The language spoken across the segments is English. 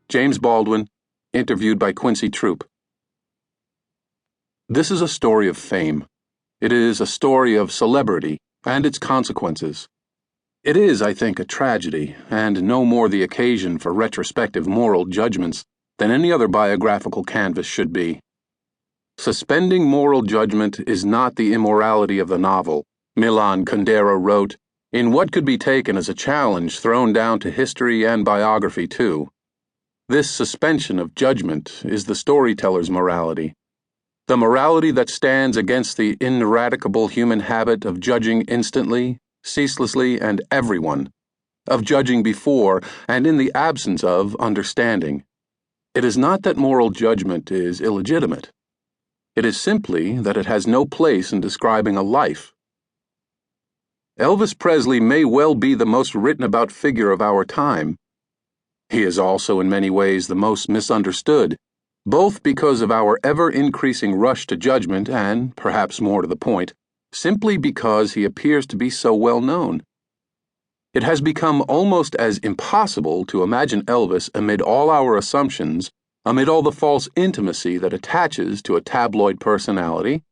James Baldwin, interviewed by Quincy Troop. This is a story of fame. It is a story of celebrity and its consequences. It is, I think, a tragedy, and no more the occasion for retrospective moral judgments than any other biographical canvas should be. Suspending moral judgment is not the immorality of the novel, Milan Kundera wrote, in what could be taken as a challenge thrown down to history and biography too. This suspension of judgment is the storyteller's morality, the morality that stands against the ineradicable human habit of judging instantly, ceaselessly, and everyone, of judging before and in the absence of understanding. It is not that moral judgment is illegitimate. It is simply that it has no place in describing a life. Elvis Presley may well be the most written about figure of our time. He is also in many ways the most misunderstood, both because of our ever-increasing rush to judgment and, perhaps more to the point, simply because he appears to be so well known. It has become almost as impossible to imagine Elvis amid all our assumptions, amid all the false intimacy that attaches to a tabloid personality,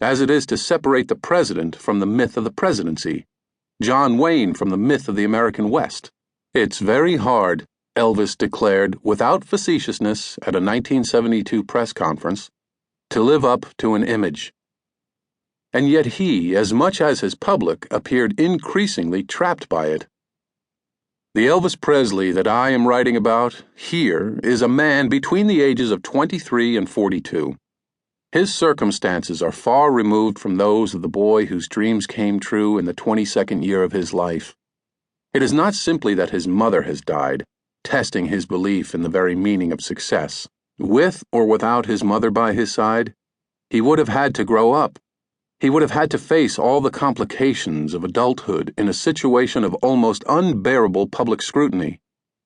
as it is to separate the president from the myth of the presidency, John Wayne from the myth of the American West. It's very hard, Elvis declared without facetiousness at a 1972 press conference, to live up to an image. And yet he, as much as his public, appeared increasingly trapped by it. The Elvis Presley that I am writing about here is a man between the ages of 23 and 42. His circumstances are far removed from those of the boy whose dreams came true in the 22nd year of his life. It is not simply that his mother has died, testing his belief in the very meaning of success. With or without his mother by his side, he would have had to grow up. He would have had to face all the complications of adulthood in a situation of almost unbearable public scrutiny.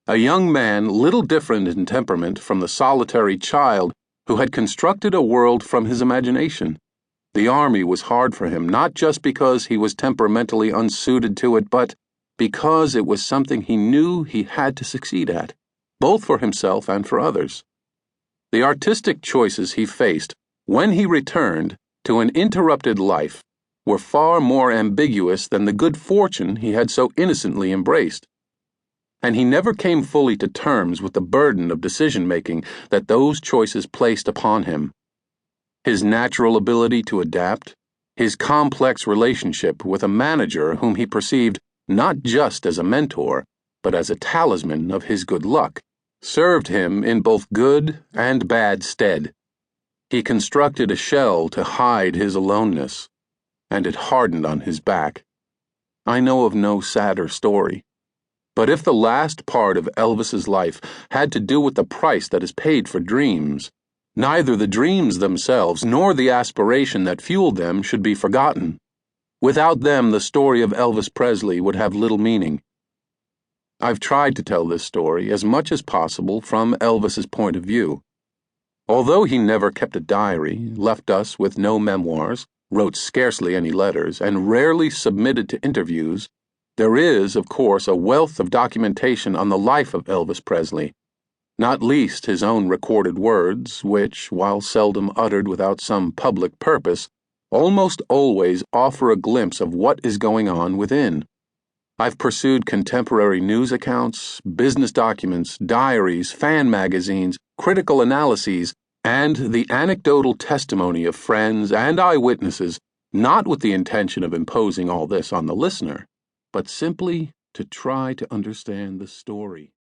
A young man little different in temperament from the solitary child who had constructed a world from his imagination. The army was hard for him, not just because he was temperamentally unsuited to it, but because it was something he knew he had to succeed at, both for himself and for others. The artistic choices he faced when he returned to an interrupted life were far more ambiguous than the good fortune he had so innocently embraced. And he never came fully to terms with the burden of decision-making that those choices placed upon him. His natural ability to adapt, his complex relationship with a manager whom he perceived not just as a mentor, but as a talisman of his good luck, served him in both good and bad stead. He constructed a shell to hide his aloneness, and it hardened on his back. I know of no sadder story. But if the last part of Elvis's life had to do with the price that is paid for dreams, neither the dreams themselves nor the aspiration that fueled them should be forgotten. Without them, the story of Elvis Presley would have little meaning. I've tried to tell this story as much as possible from Elvis's point of view. Although he never kept a diary, left us with no memoirs, wrote scarcely any letters, and rarely submitted to interviews, there is, of course, a wealth of documentation on the life of Elvis Presley, not least his own recorded words, which, while seldom uttered without some public purpose, almost always offer a glimpse of what is going on within. I've pursued contemporary news accounts, business documents, diaries, fan magazines, critical analyses, and the anecdotal testimony of friends and eyewitnesses, not with the intention of imposing all this on the listener, but simply to try to understand the story.